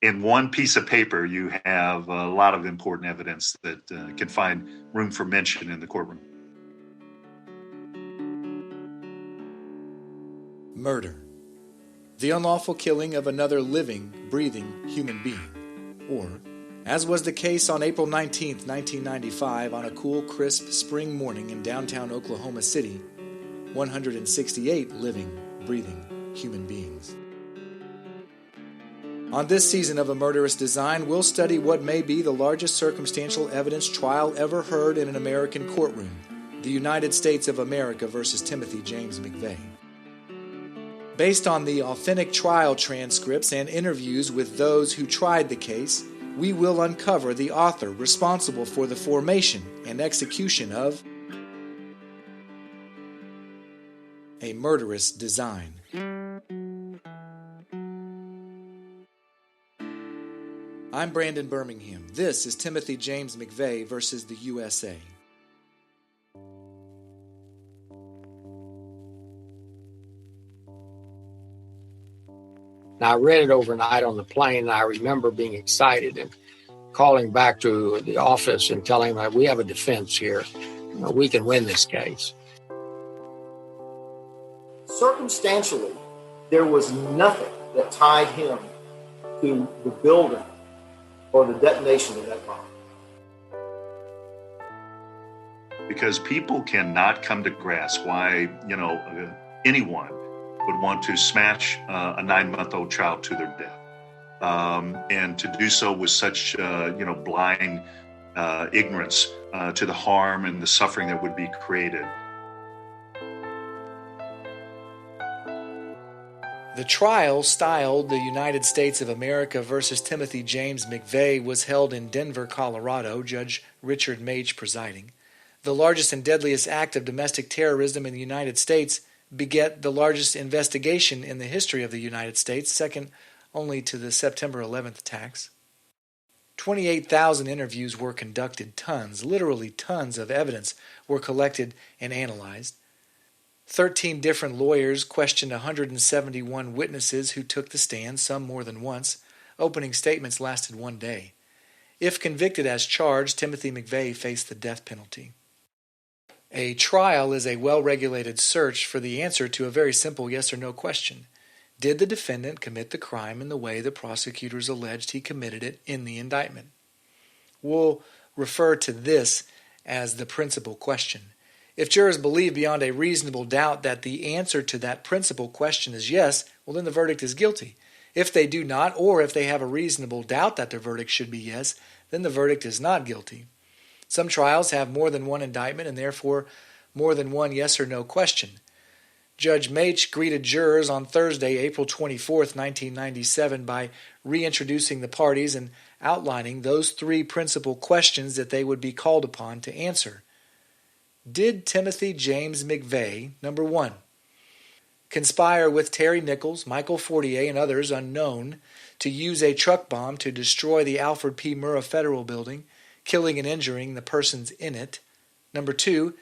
in one piece of paper, you have a lot of important evidence that can find room for mention in the courtroom. Murder. The unlawful killing of another living, breathing human being. Or, as was the case on April 19, 1995, on a cool, crisp spring morning in downtown Oklahoma City, 168 living, breathing human beings. On this season of A Murderous Design, we'll study what may be the largest circumstantial evidence trial ever heard in an American courtroom, the United States of America versus Timothy James McVeigh. Based on the authentic trial transcripts and interviews with those who tried the case, we will uncover the author responsible for the formation and execution of A Murderous Design. I'm Brandon Birmingham. This is Timothy James McVeigh versus the USA. I read it overnight on the plane, and I remember being excited and calling back to the office and telling them, we have a defense here. We can win this case. Circumstantially, there was nothing that tied him to the building or the detonation of that bomb. Because people cannot come to grasp why, anyone would want to smash a 9-month-old child to their death. And to do so with such, blind ignorance to the harm and the suffering that would be created. The trial, styled the United States of America versus Timothy James McVeigh, was held in Denver, Colorado, Judge Richard Mage presiding. The largest and deadliest act of domestic terrorism in the United States beget the largest investigation in the history of the United States, second only to the September 11th attacks. 28,000 interviews were conducted, literally tons of evidence were collected and analyzed. 13 different lawyers questioned 171 witnesses who took the stand, some more than once. Opening statements lasted 1 day. If convicted as charged, Timothy McVeigh faced the death penalty. A trial is a well-regulated search for the answer to a very simple yes or no question. Did the defendant commit the crime in the way the prosecutors alleged he committed it in the indictment? We'll refer to this as the principal question. If jurors believe beyond a reasonable doubt that the answer to that principal question is yes, well, then the verdict is guilty. If they do not, or if they have a reasonable doubt that their verdict should be yes, then the verdict is not guilty. Some trials have more than one indictment and therefore more than one yes or no question. Judge Mage greeted jurors on Thursday, April 24, 1997, by reintroducing the parties and outlining those 3 principal questions that they would be called upon to answer. Did Timothy James McVeigh, number 1, conspire with Terry Nichols, Michael Fortier, and others unknown to use a truck bomb to destroy the Alfred P. Murrah Federal Building, killing and injuring the persons in it? Number 2,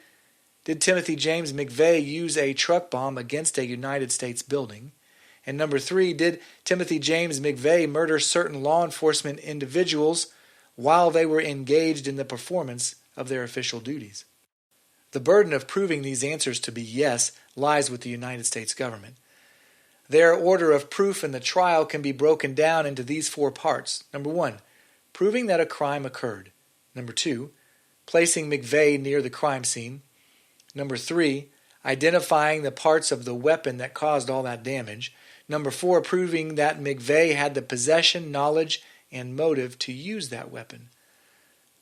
did Timothy James McVeigh use a truck bomb against a United States building? And number 3, did Timothy James McVeigh murder certain law enforcement individuals while they were engaged in the performance of their official duties? The burden of proving these answers to be yes lies with the United States government. Their order of proof in the trial can be broken down into these 4 parts. Number 1, proving that a crime occurred. Number 2, placing McVeigh near the crime scene. Number 3, identifying the parts of the weapon that caused all that damage. Number 4, proving that McVeigh had the possession, knowledge, and motive to use that weapon.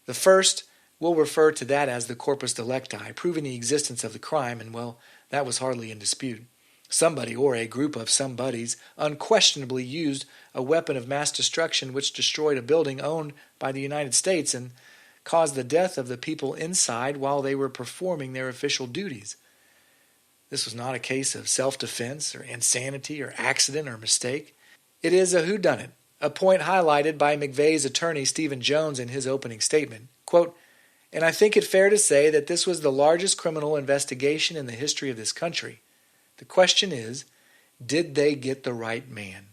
The first, we'll refer to that as the corpus delicti, proving the existence of the crime, and well, that was hardly in dispute. Somebody or a group of somebodies unquestionably used a weapon of mass destruction which destroyed a building owned by the United States and caused the death of the people inside while they were performing their official duties. This was not a case of self-defense or insanity or accident or mistake. It is a whodunit, a point highlighted by McVeigh's attorney Stephen Jones in his opening statement. Quote, "And I think it fair to say that this was the largest criminal investigation in the history of this country. The question is, did they get the right man?"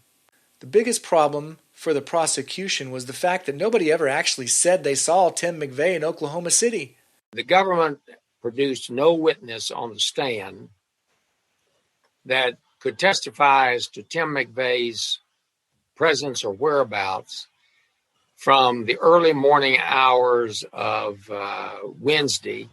The biggest problem for the prosecution was the fact that nobody ever actually said they saw Tim McVeigh in Oklahoma City. The government produced no witness on the stand that could testify as to Tim McVeigh's presence or whereabouts from the early morning hours of Wednesday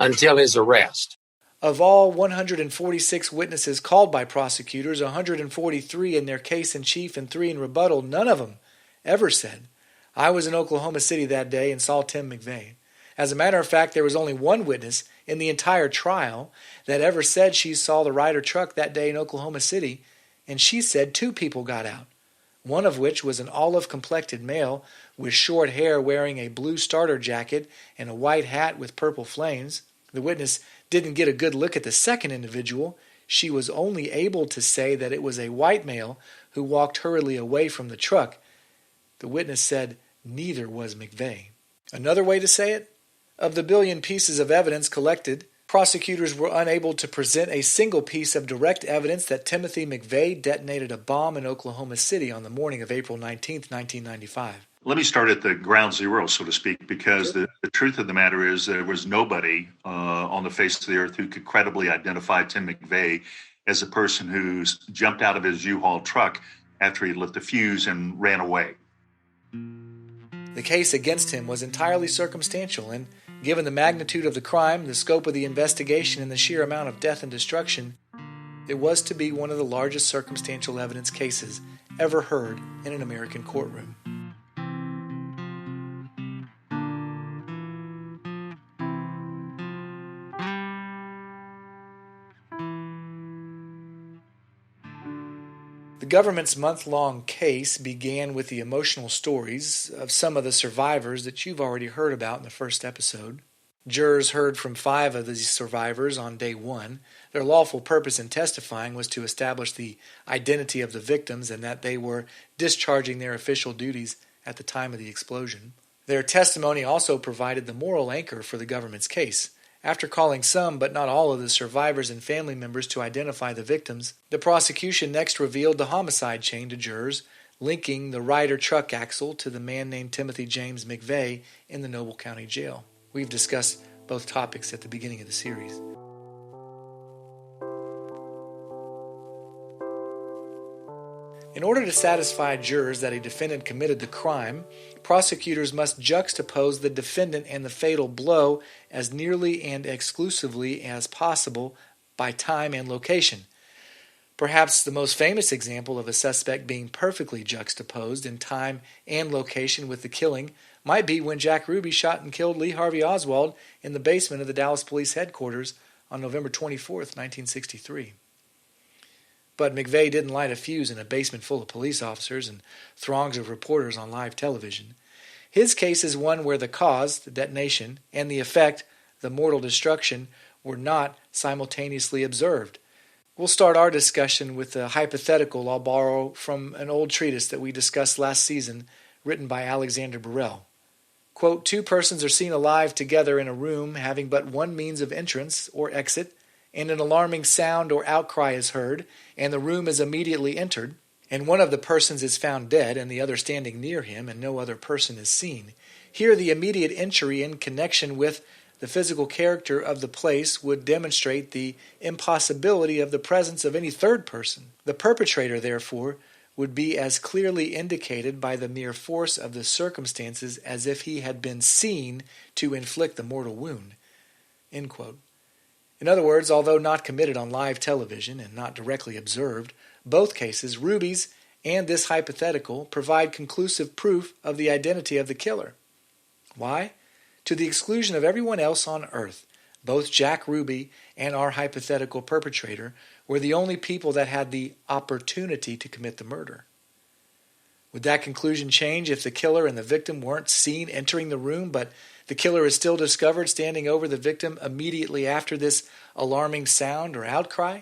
until his arrest. Of all 146 witnesses called by prosecutors, 143 in their case in chief and 3 in rebuttal, none of them ever said, "I was in Oklahoma City that day and saw Tim McVeigh." As a matter of fact, there was only one witness in the entire trial that ever said she saw the Ryder truck that day in Oklahoma City, and she said 2 people got out, one of which was an olive-complected male with short hair wearing a blue starter jacket and a white hat with purple flames. The witness didn't get a good look at the second individual. She was only able to say that it was a white male who walked hurriedly away from the truck. The witness said neither was McVeigh. Another way to say it? Of the billion pieces of evidence collected, prosecutors were unable to present a single piece of direct evidence that Timothy McVeigh detonated a bomb in Oklahoma City on the morning of April 19, 1995. Let me start at the ground zero, so to speak, because the truth of the matter is there was nobody on the face of the earth who could credibly identify Tim McVeigh as a person who jumped out of his U-Haul truck after he lit the fuse and ran away. The case against him was entirely circumstantial, and given the magnitude of the crime, the scope of the investigation, and the sheer amount of death and destruction, it was to be one of the largest circumstantial evidence cases ever heard in an American courtroom. The government's month-long case began with the emotional stories of some of the survivors that you've already heard about in the first episode. Jurors heard from 5 of these survivors on day 1. Their lawful purpose in testifying was to establish the identity of the victims and that they were discharging their official duties at the time of the explosion. Their testimony also provided the moral anchor for the government's case. After calling some, but not all, of the survivors and family members to identify the victims, the prosecution next revealed the homicide chain to jurors, linking the Ryder truck axle to the man named Timothy James McVeigh in the Noble County Jail. We've discussed both topics at the beginning of the series. In order to satisfy jurors that a defendant committed the crime, prosecutors must juxtapose the defendant and the fatal blow as nearly and exclusively as possible by time and location. Perhaps the most famous example of a suspect being perfectly juxtaposed in time and location with the killing might be when Jack Ruby shot and killed Lee Harvey Oswald in the basement of the Dallas Police Headquarters on November 24, 1963. But McVeigh didn't light a fuse in a basement full of police officers and throngs of reporters on live television. His case is one where the cause, the detonation, and the effect, the mortal destruction, were not simultaneously observed. We'll start our discussion with a hypothetical I'll borrow from an old treatise that we discussed last season, written by Alexander Burrell. Quote, 2 persons are seen alive together in a room having but one means of entrance or exit, and an alarming sound or outcry is heard, and the room is immediately entered, and one of the persons is found dead, and the other standing near him, and no other person is seen. Here the immediate entry in connection with the physical character of the place would demonstrate the impossibility of the presence of any third person. The perpetrator, therefore, would be as clearly indicated by the mere force of the circumstances as if he had been seen to inflict the mortal wound. End quote. In other words, although not committed on live television and not directly observed, both cases, Ruby's and this hypothetical, provide conclusive proof of the identity of the killer. Why? To the exclusion of everyone else on earth, both Jack Ruby and our hypothetical perpetrator were the only people that had the opportunity to commit the murder. Would that conclusion change if the killer and the victim weren't seen entering the room, but the killer is still discovered standing over the victim immediately after this alarming sound or outcry?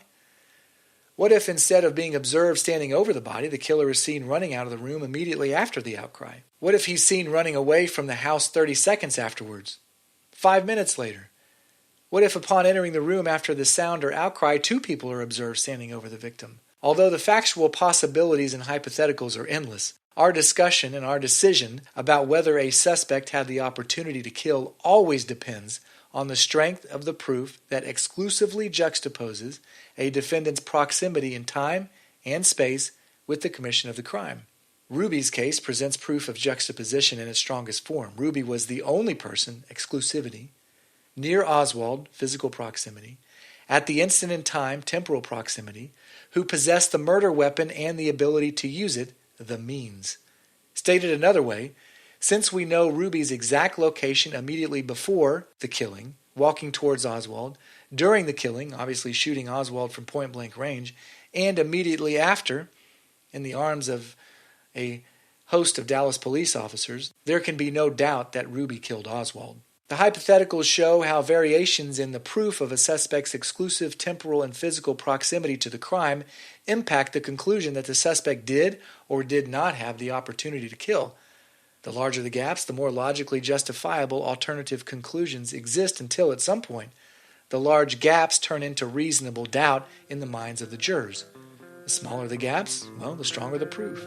What if instead of being observed standing over the body, the killer is seen running out of the room immediately after the outcry? What if he's seen running away from the house 30 seconds afterwards? 5 minutes later? What if upon entering the room after the sound or outcry, 2 people are observed standing over the victim? Although the factual possibilities and hypotheticals are endless, our discussion and our decision about whether a suspect had the opportunity to kill always depends on the strength of the proof that exclusively juxtaposes a defendant's proximity in time and space with the commission of the crime. Ruby's case presents proof of juxtaposition in its strongest form. Ruby was the only person, exclusivity, near Oswald, physical proximity, at the instant in time, temporal proximity, who possessed the murder weapon and the ability to use it, the means. Stated another way, since we know Ruby's exact location immediately before the killing, walking towards Oswald, during the killing, obviously shooting Oswald from point-blank range, and immediately after, in the arms of a host of Dallas police officers, there can be no doubt that Ruby killed Oswald. The hypotheticals show how variations in the proof of a suspect's exclusive temporal and physical proximity to the crime impact the conclusion that the suspect did or did not have the opportunity to kill. The larger the gaps, the more logically justifiable alternative conclusions exist until at some point the large gaps turn into reasonable doubt in the minds of the jurors. The smaller the gaps, well, the stronger the proof.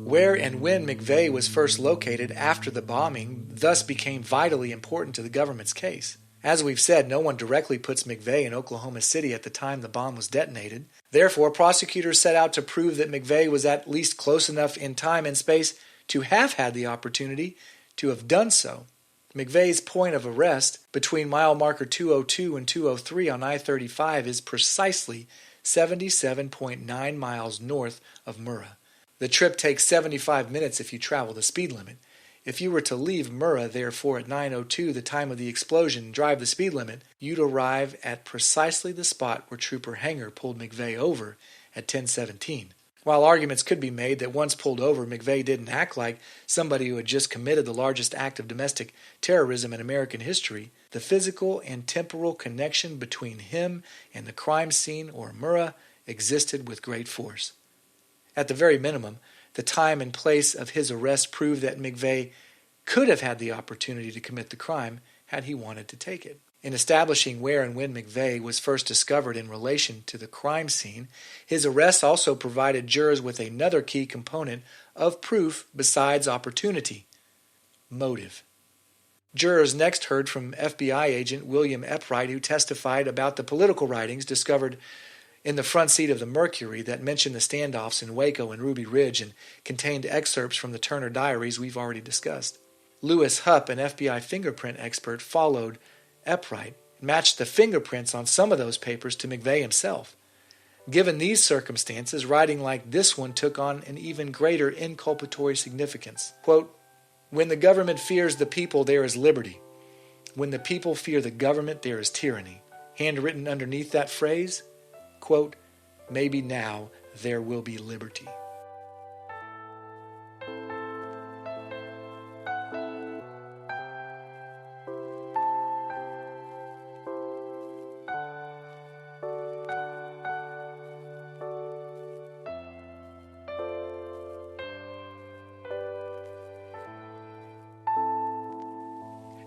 Where and when McVeigh was first located after the bombing thus became vitally important to the government's case. As we've said, no one directly puts McVeigh in Oklahoma City at the time the bomb was detonated. Therefore, prosecutors set out to prove that McVeigh was at least close enough in time and space to have had the opportunity to have done so. McVeigh's point of arrest between mile marker 202 and 203 on I-35 is precisely 77.9 miles north of Murrah. The trip takes 75 minutes if you travel the speed limit. If you were to leave Murrah, therefore, at 9:02, the time of the explosion, and drive the speed limit, you'd arrive at precisely the spot where Trooper Hanger pulled McVeigh over at 10:17. While arguments could be made that once pulled over, McVeigh didn't act like somebody who had just committed the largest act of domestic terrorism in American history, the physical and temporal connection between him and the crime scene, or Murrah, existed with great force. At the very minimum, the time and place of his arrest proved that McVeigh could have had the opportunity to commit the crime had he wanted to take it. In establishing where and when McVeigh was first discovered in relation to the crime scene, his arrest also provided jurors with another key component of proof besides opportunity: motive. Jurors next heard from FBI agent William Eppright, who testified about the political writings discovered in the front seat of the Mercury that mentioned the standoffs in Waco and Ruby Ridge and contained excerpts from the Turner diaries we've already discussed. Lewis Hupp, an FBI fingerprint expert, followed Eppright and matched the fingerprints on some of those papers to McVeigh himself. Given these circumstances, writing like this one took on an even greater inculpatory significance. Quote, "When the government fears the people, there is liberty. When the people fear the government, there is tyranny." Handwritten underneath that phrase, quote, "Maybe now there will be liberty."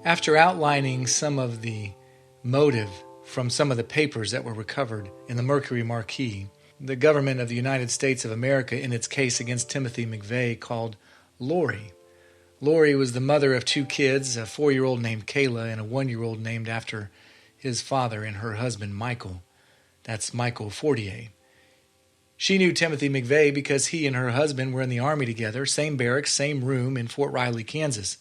After outlining some of the motive from some of the papers that were recovered in the Mercury Marquis, the government of the United States of America, in its case against Timothy McVeigh, called Lori. Lori was the mother of two kids, a 4-year-old named Kayla and a 1-year-old named after his father and her husband Michael. That's Michael Fortier. She knew Timothy McVeigh because he and her husband were in the Army together, same barracks, same room in Fort Riley, Kansas.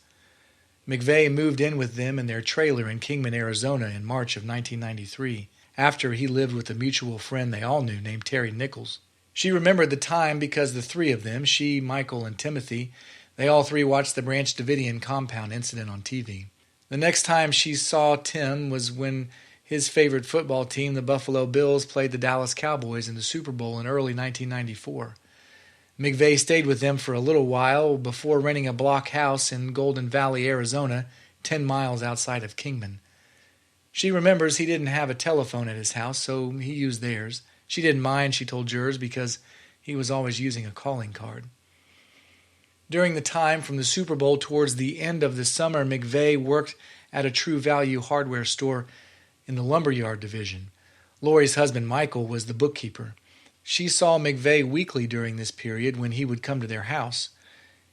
McVeigh moved in with them in their trailer in Kingman, Arizona in March of 1993, after he lived with a mutual friend they all knew named Terry Nichols. She remembered the time because the three of them, she, Michael, and Timothy, they all three watched the Branch Davidian compound incident on TV. The next time she saw Tim was when his favorite football team, the Buffalo Bills, played the Dallas Cowboys in the Super Bowl in early 1994. McVeigh stayed with them for a little while before renting a block house in Golden Valley, Arizona, 10 miles outside of Kingman. She remembers he didn't have a telephone at his house, so he used theirs. She didn't mind, she told jurors, because he was always using a calling card. During the time from the Super Bowl towards the end of the summer, McVeigh worked at a True Value hardware store in the lumberyard division. Lori's husband, Michael, was the bookkeeper. She saw McVeigh weekly during this period when he would come to their house.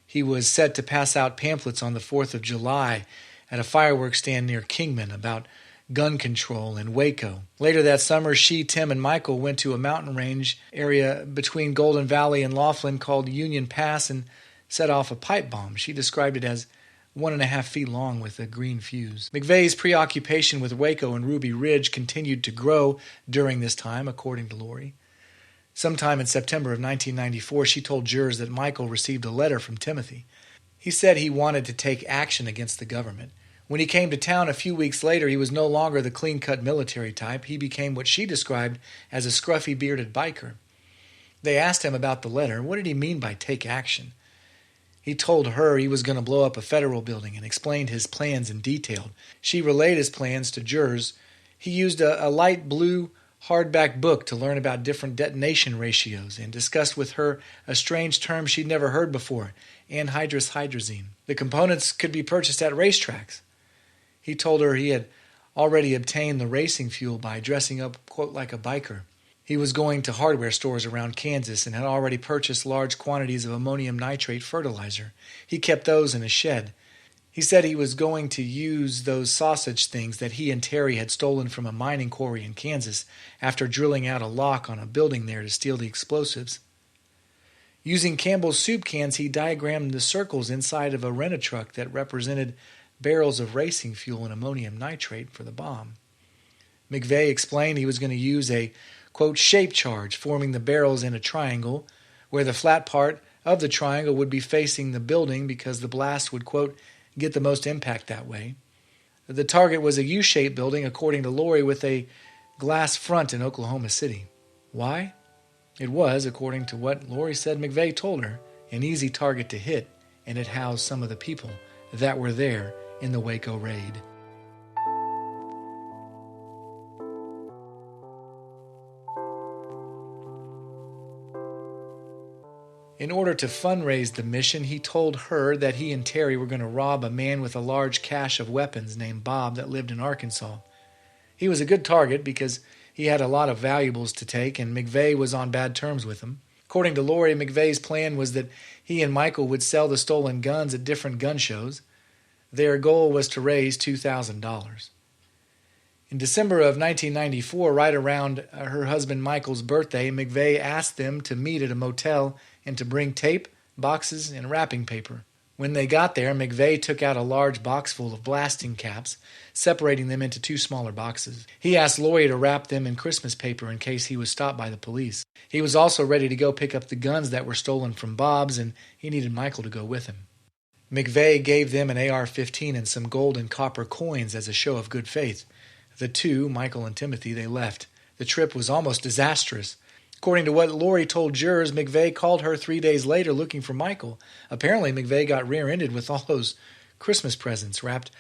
He was set to pass out pamphlets on the 4th of July at a fireworks stand near Kingman about gun control in Waco. Later that summer, she, Tim, and Michael went to a mountain range area between Golden Valley and Laughlin called Union Pass and set off a pipe bomb. She described it as 1.5 feet long with a green fuse. McVeigh's preoccupation with Waco and Ruby Ridge continued to grow during this time, according to Lori. Sometime in September of 1994, she told jurors that Michael received a letter from Timothy. He said he wanted to take action against the government. When he came to town a few weeks later, he was no longer the clean-cut military type. He became what she described as a scruffy, bearded biker. They asked him about the letter. What did he mean by take action? He told her he was going to blow up a federal building and explained his plans in detail. She relayed his plans to jurors. He used a light blue hardback book to learn about different detonation ratios and discussed with her a strange term she'd never heard before, anhydrous hydrazine. The components could be purchased at racetracks. He told her he had already obtained the racing fuel by dressing up, quote, like a biker. He was going to hardware stores around Kansas and had already purchased large quantities of ammonium nitrate fertilizer. He kept those in a shed. He said he was going to use those sausage things that he and Terry had stolen from a mining quarry in Kansas after drilling out a lock on a building there to steal the explosives. Using Campbell Soup cans, he diagrammed the circles inside of a rent-a-truck that represented barrels of racing fuel and ammonium nitrate for the bomb. McVeigh explained he was going to use a, quote, shape charge, forming the barrels in a triangle, where the flat part of the triangle would be facing the building because the blast would, quote, get the most impact that way. The target was a U-shaped building, according to Lori, with a glass front in Oklahoma City. Why? It was, according to what Lori said McVeigh told her, an easy target to hit, and it housed some of the people that were there in the Waco raid. In order to fundraise the mission, he told her that he and Terry were going to rob a man with a large cache of weapons named Bob that lived in Arkansas. He was a good target because he had a lot of valuables to take, and McVeigh was on bad terms with him. According to Lori, McVeigh's plan was that he and Michael would sell the stolen guns at different gun shows. Their goal was to raise $2,000. In December of 1994, right around her husband Michael's birthday, McVeigh asked them to meet at a motel and to bring tape, boxes, and wrapping paper. When they got there, McVeigh took out a large box full of blasting caps, separating them into 2 smaller boxes. He asked Lori to wrap them in Christmas paper in case he was stopped by the police. He was also ready to go pick up the guns that were stolen from Bob's, and he needed Michael to go with him. McVeigh gave them an AR-15 and some gold and copper coins as a show of good faith. The two, Michael and Timothy, they left. The trip was almost disastrous. According to what Lori told jurors, McVeigh called her 3 days later looking for Michael. Apparently, McVeigh got rear-ended with all those Christmas presents, wrapped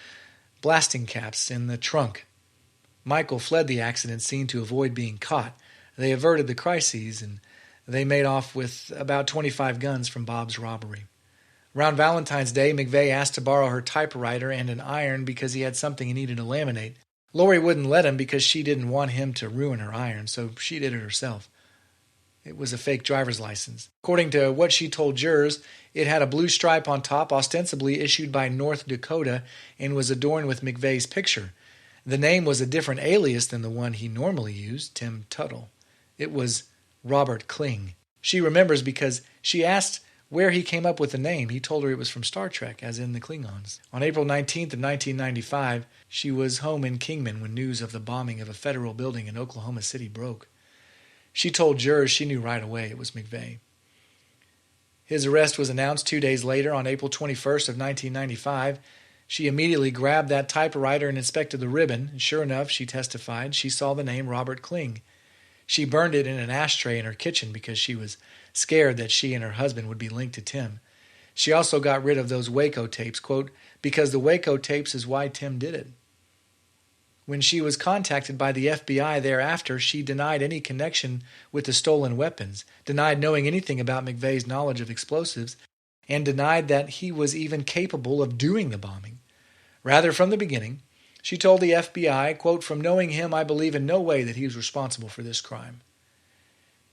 blasting caps in the trunk. Michael fled the accident scene to avoid being caught. They averted the crises, and they made off with about 25 guns from Bob's robbery. Around Valentine's Day, McVeigh asked to borrow her typewriter and an iron because he had something he needed to laminate. Lori wouldn't let him because she didn't want him to ruin her iron, so she did it herself. It was a fake driver's license. According to what she told jurors, it had a blue stripe on top, ostensibly issued by North Dakota, and was adorned with McVeigh's picture. The name was a different alias than the one he normally used, Tim Tuttle. It was Robert Kling. She remembers because she asked where he came up with the name. He told her it was from Star Trek, as in the Klingons. On April 19th of 1995, she was home in Kingman when news of the bombing of a federal building in Oklahoma City broke. She told jurors she knew right away it was McVeigh. His arrest was announced 2 days later on April 21st of 1995. She immediately grabbed that typewriter and inspected the ribbon. And sure enough, she testified, she saw the name Robert Kling. She burned it in an ashtray in her kitchen because she was scared that she and her husband would be linked to Tim. She also got rid of those Waco tapes, quote, because the Waco tapes is why Tim did it. When she was contacted by the FBI thereafter, she denied any connection with the stolen weapons, denied knowing anything about McVeigh's knowledge of explosives, and denied that he was even capable of doing the bombing. Rather, from the beginning, she told the FBI, quote, "From knowing him, I believe in no way that he was responsible for this crime."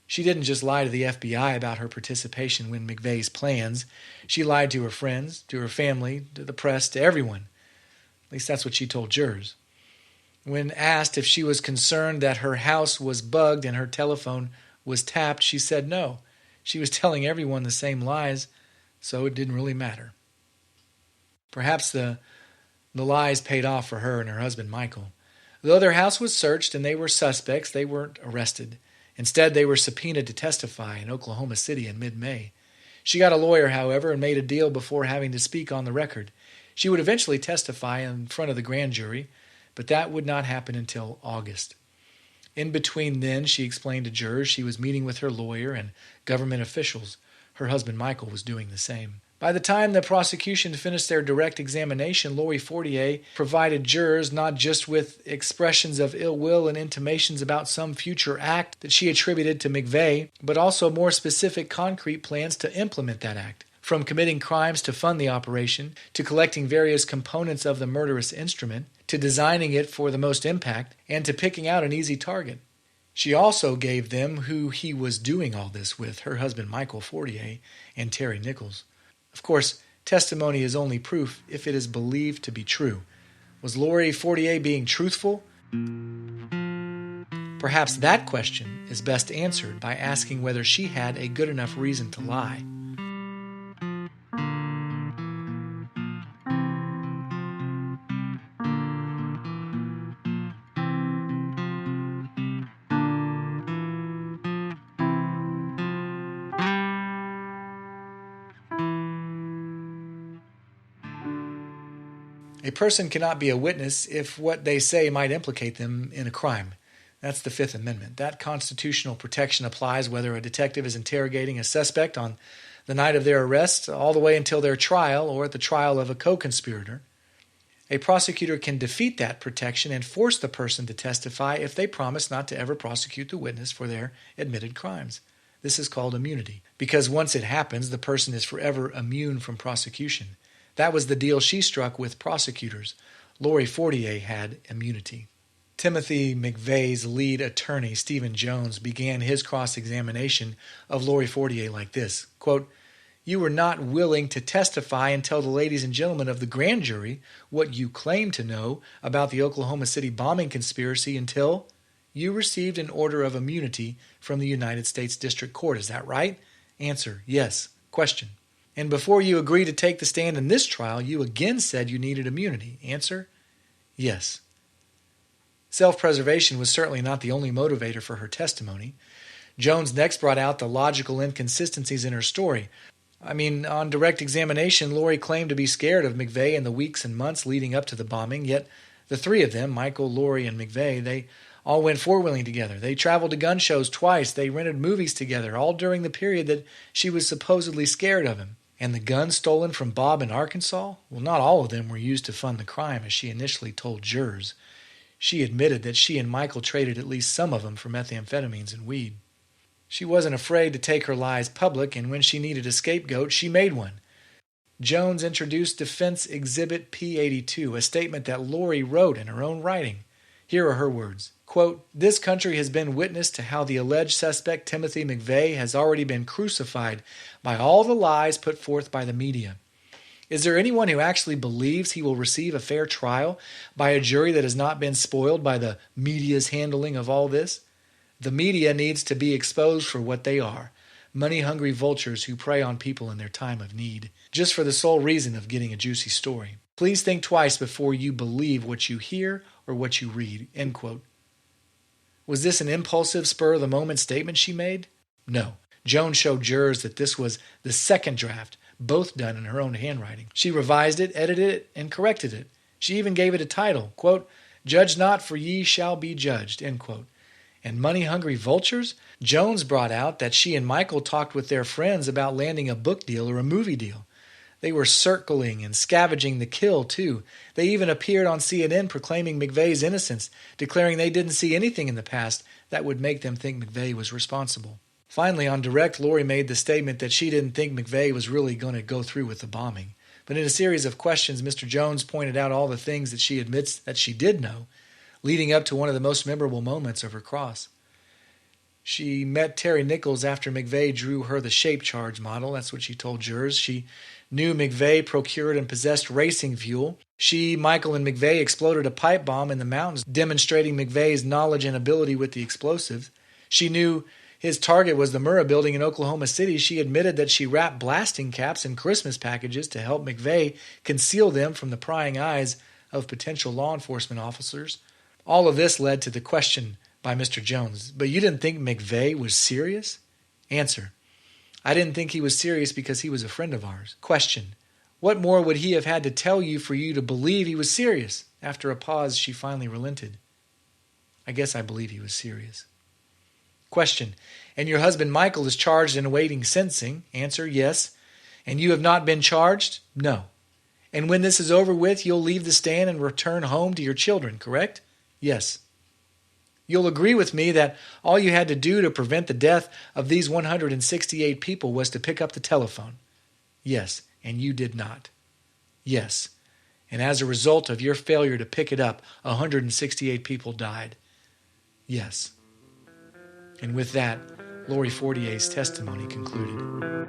She didn't just lie to the FBI about her participation in McVeigh's plans. She lied to her friends, to her family, to the press, to everyone. At least that's what she told jurors. When asked if she was concerned that her house was bugged and her telephone was tapped, she said no. She was telling everyone the same lies, so it didn't really matter. Perhaps the lies paid off for her and her husband, Michael. Though their house was searched and they were suspects, they weren't arrested. Instead, they were subpoenaed to testify in Oklahoma City in mid-May. She got a lawyer, however, and made a deal before having to speak on the record. She would eventually testify in front of the grand jury, but that would not happen until August. In between then, she explained to jurors she was meeting with her lawyer and government officials. Her husband, Michael, was doing the same. By the time the prosecution finished their direct examination, Lori Fortier provided jurors not just with expressions of ill will and intimations about some future act that she attributed to McVeigh, but also more specific concrete plans to implement that act, from committing crimes to fund the operation, to collecting various components of the murderous instrument, to designing it for the most impact, and to picking out an easy target. She also gave them who he was doing all this with, her husband Michael Fortier and Terry Nichols. Of course, testimony is only proof if it is believed to be true. Was Lori Fortier being truthful? Perhaps that question is best answered by asking whether she had a good enough reason to lie. A person cannot be a witness if what they say might implicate them in a crime. That's the Fifth Amendment. That constitutional protection applies whether a detective is interrogating a suspect on the night of their arrest all the way until their trial or at the trial of a co-conspirator. A prosecutor can defeat that protection and force the person to testify if they promise not to ever prosecute the witness for their admitted crimes. This is called immunity, because once it happens, the person is forever immune from prosecution. That was the deal she struck with prosecutors. Lori Fortier had immunity. Timothy McVeigh's lead attorney, Stephen Jones, began his cross-examination of Lori Fortier like this, quote, "You were not willing to testify and tell the ladies and gentlemen of the grand jury what you claim to know about the Oklahoma City bombing conspiracy until you received an order of immunity from the United States District Court. Is that right?" Answer, yes. Question, and before you agreed to take the stand in this trial, you again said you needed immunity. Answer, yes. Self-preservation was certainly not the only motivator for her testimony. Jones next brought out the logical inconsistencies in her story. On direct examination, Lori claimed to be scared of McVeigh in the weeks and months leading up to the bombing, yet the three of them, Michael, Lori, and McVeigh, they all went four-wheeling together. They traveled to gun shows twice. They rented movies together, all during the period that she was supposedly scared of him. And the guns stolen from Bob in Arkansas? Well, not all of them were used to fund the crime, as she initially told jurors. She admitted that she and Michael traded at least some of them for methamphetamines and weed. She wasn't afraid to take her lies public, and when she needed a scapegoat, she made one. Jones introduced Defense Exhibit P82, a statement that Lori wrote in her own writing. Here are her words. Quote, "This country has been witness to how the alleged suspect Timothy McVeigh has already been crucified by all the lies put forth by the media. Is there anyone who actually believes he will receive a fair trial by a jury that has not been spoiled by the media's handling of all this? The media needs to be exposed for what they are, money-hungry vultures who prey on people in their time of need, just for the sole reason of getting a juicy story. Please think twice before you believe what you hear or what you read." End quote. Was this an impulsive, spur-of-the-moment statement she made? No. Jones showed jurors that this was the second draft, both done in her own handwriting. She revised it, edited it, and corrected it. She even gave it a title, quote, "Judge not, for ye shall be judged," end quote. And money-hungry vultures? Jones brought out that she and Michael talked with their friends about landing a book deal or a movie deal. They were circling and scavenging the kill, too. They even appeared on CNN proclaiming McVeigh's innocence, declaring they didn't see anything in the past that would make them think McVeigh was responsible. Finally, on direct, Lori made the statement that she didn't think McVeigh was really going to go through with the bombing. But in a series of questions, Mr. Jones pointed out all the things that she admits that she did know, leading up to one of the most memorable moments of her cross. She met Terry Nichols after McVeigh drew her the shape charge model. That's what she told jurors. She knew McVeigh procured and possessed racing fuel. She, Michael, and McVeigh exploded a pipe bomb in the mountains, demonstrating McVeigh's knowledge and ability with the explosives. She knew his target was the Murrah building in Oklahoma City. She admitted that she wrapped blasting caps in Christmas packages to help McVeigh conceal them from the prying eyes of potential law enforcement officers. All of this led to the question by Mr. Jones, but you didn't think McVeigh was serious? Answer: I didn't think he was serious because he was a friend of ours. Question: what more would he have had to tell you for you to believe he was serious? After a pause, she finally relented. I guess I believe he was serious. Question: and your husband Michael is charged and awaiting sentencing? Answer: yes. And you have not been charged? No. And when this is over with, you'll leave the stand and return home to your children, correct? Yes. You'll agree with me that all you had to do to prevent the death of these 168 people was to pick up the telephone? Yes. And you did not? Yes. And as a result of your failure to pick it up, 168 people died? Yes. And with that, Lori Fortier's testimony concluded.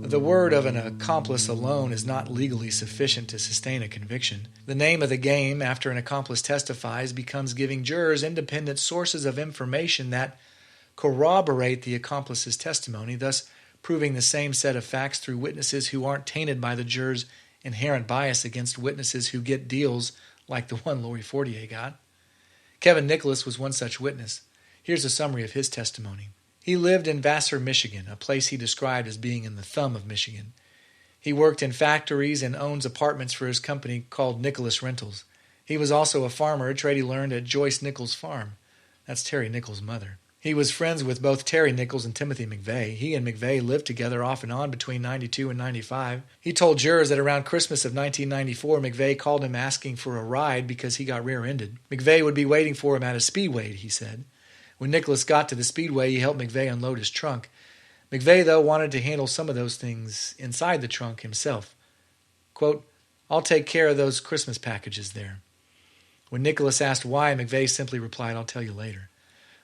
The word of an accomplice alone is not legally sufficient to sustain a conviction. The name of the game, after an accomplice testifies, becomes giving jurors independent sources of information that corroborate the accomplice's testimony, thus proving the same set of facts through witnesses who aren't tainted by the jurors' inherent bias against witnesses who get deals like the one Lori Fortier got. Kevin Nicholas was one such witness. Here's a summary of his testimony. He lived in Vassar, Michigan, a place he described as being in the thumb of Michigan. He worked in factories and owns apartments for his company called Nicholas Rentals. He was also a farmer, a trade he learned at Joyce Nichols' farm. That's Terry Nichols' mother. He was friends with both Terry Nichols and Timothy McVeigh. He and McVeigh lived together off and on between 92 and 95. He told jurors that around Christmas of 1994, McVeigh called him asking for a ride because he got rear-ended. McVeigh would be waiting for him at a speedway, he said. When Nicholas got to the speedway, he helped McVeigh unload his trunk. McVeigh, though, wanted to handle some of those things inside the trunk himself. Quote, I'll take care of those Christmas packages there. When Nicholas asked why, McVeigh simply replied, I'll tell you later.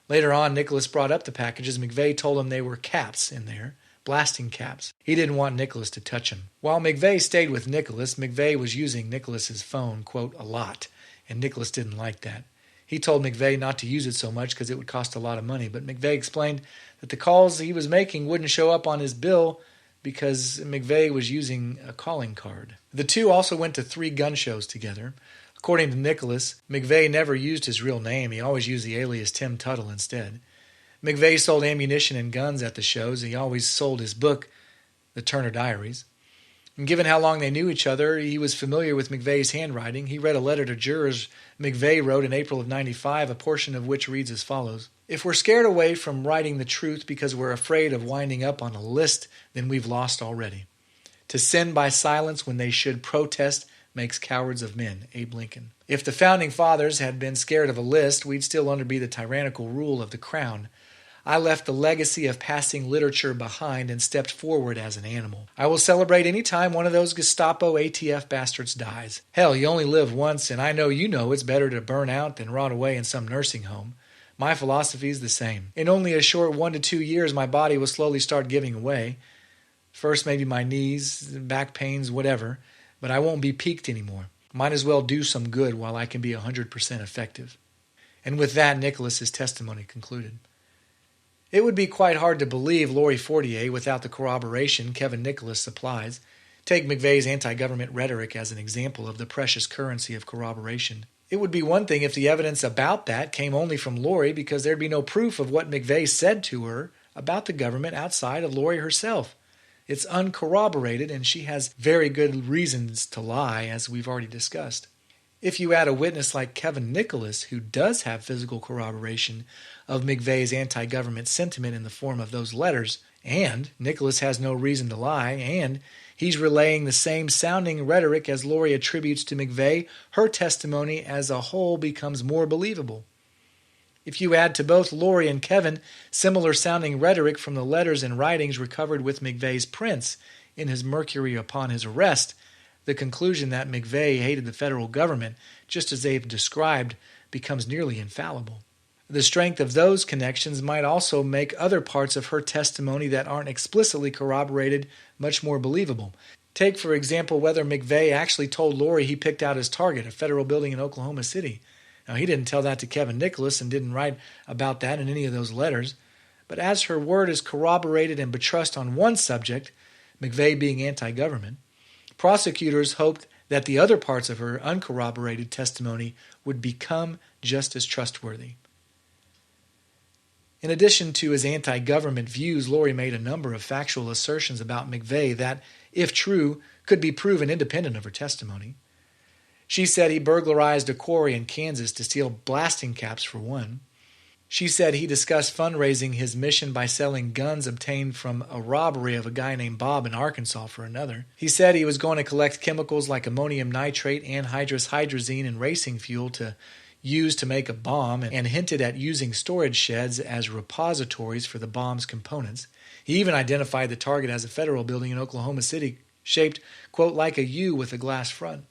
Later on, Nicholas brought up the packages. McVeigh told him they were caps in there, blasting caps. He didn't want Nicholas to touch them. While McVeigh stayed with Nicholas, McVeigh was using Nicholas's phone, quote, a lot, and Nicholas didn't like that. He told McVeigh not to use it so much because it would cost a lot of money, but McVeigh explained that the calls he was making wouldn't show up on his bill because McVeigh was using a calling card. The two also went to 3 gun shows together. According to Nicholas, McVeigh never used his real name. He always used the alias Tim Tuttle instead. McVeigh sold ammunition and guns at the shows. He always sold his book, The Turner Diaries. And given how long they knew each other, he was familiar with McVeigh's handwriting. He read a letter to jurors McVeigh wrote in April of 95, a portion of which reads as follows. If we're scared away from writing the truth because we're afraid of winding up on a list, then we've lost already. To sin by silence when they should protest makes cowards of men. Abe Lincoln. If the Founding Fathers had been scared of a list, we'd still under be the tyrannical rule of the crown. I left the legacy of passing literature behind and stepped forward as an animal. I will celebrate any time one of those Gestapo ATF bastards dies. Hell, you only live once, and I know you know it's better to burn out than rot away in some nursing home. My philosophy is the same. In only a short 1 to 2 years, my body will slowly start giving away. First, maybe my knees, back pains, whatever, but I won't be peaked anymore. Might as well do some good while I can be 100% effective. And with that, Nicholas's testimony concluded. It would be quite hard to believe Lori Fortier without the corroboration Kevin Nicholas supplies. Take McVeigh's anti-government rhetoric as an example of the precious currency of corroboration. It would be one thing if the evidence about that came only from Lori because there'd be no proof of what McVeigh said to her about the government outside of Lori herself. It's uncorroborated, and she has very good reasons to lie, as we've already discussed. If you add a witness like Kevin Nicholas, who does have physical corroboration of McVeigh's anti-government sentiment in the form of those letters, and Nicholas has no reason to lie, and He's relaying the same sounding rhetoric as Laurie attributes to McVeigh. Her testimony as a whole becomes more believable. If you add to both Laurie and Kevin similar sounding rhetoric from the letters and writings recovered with McVeigh's prints in his Mercury upon his arrest, the conclusion that McVeigh hated the federal government, just as they've described, becomes nearly infallible. The strength of those connections might also make other parts of her testimony that aren't explicitly corroborated much more believable. Take, for example, whether McVeigh actually told Laurie he picked out his target, a federal building in Oklahoma City. Now, he didn't tell that to Kevin Nicholas and didn't write about that in any of those letters. But as her word is corroborated and betrust on one subject, McVeigh being anti-government, prosecutors hoped that the other parts of her uncorroborated testimony would become just as trustworthy. In addition to his anti-government views, Laurie made a number of factual assertions about McVeigh that, if true, could be proven independent of her testimony. She said he burglarized a quarry in Kansas to steal blasting caps, for one. She said he discussed fundraising his mission by selling guns obtained from a robbery of a guy named Bob in Arkansas, for another. He said he was going to collect chemicals like ammonium nitrate, anhydrous hydrazine, and racing fuel to use to make a bomb, and hinted at using storage sheds as repositories for the bomb's components. He even identified the target as a federal building in Oklahoma City, shaped, quote, like a U with a glass front.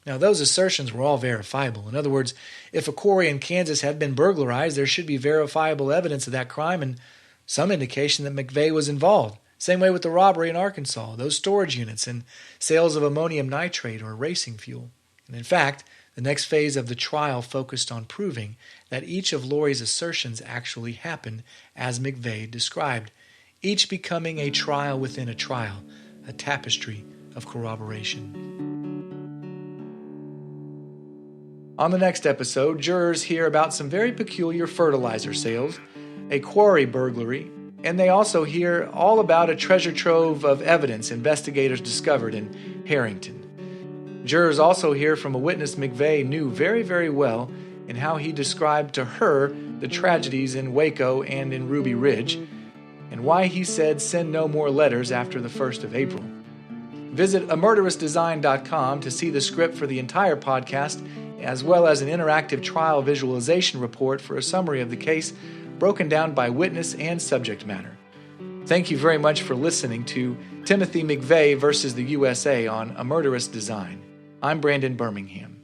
Now, those assertions were all verifiable. In other words, if a quarry in Kansas had been burglarized, there should be verifiable evidence of that crime and some indication that McVeigh was involved. Same way with the robbery in Arkansas, those storage units and sales of ammonium nitrate or racing fuel. And in fact, the next phase of the trial focused on proving that each of Laurie's assertions actually happened as McVeigh described, each becoming a trial within a trial, a tapestry of corroboration. On the next episode, jurors hear about some very peculiar fertilizer sales, a quarry burglary, and they also hear all about a treasure trove of evidence investigators discovered in Harrington. Jurors also hear from a witness McVeigh knew very, very well and how he described to her the tragedies in Waco and in Ruby Ridge, and why he said send no more letters after the 1st of April. Visit amurderousdesign.com to see the script for the entire podcast, as well as an interactive trial visualization report for a summary of the case broken down by witness and subject matter. Thank you very much for listening to Timothy McVeigh versus the USA on A Murderous Design. I'm Brandon Birmingham.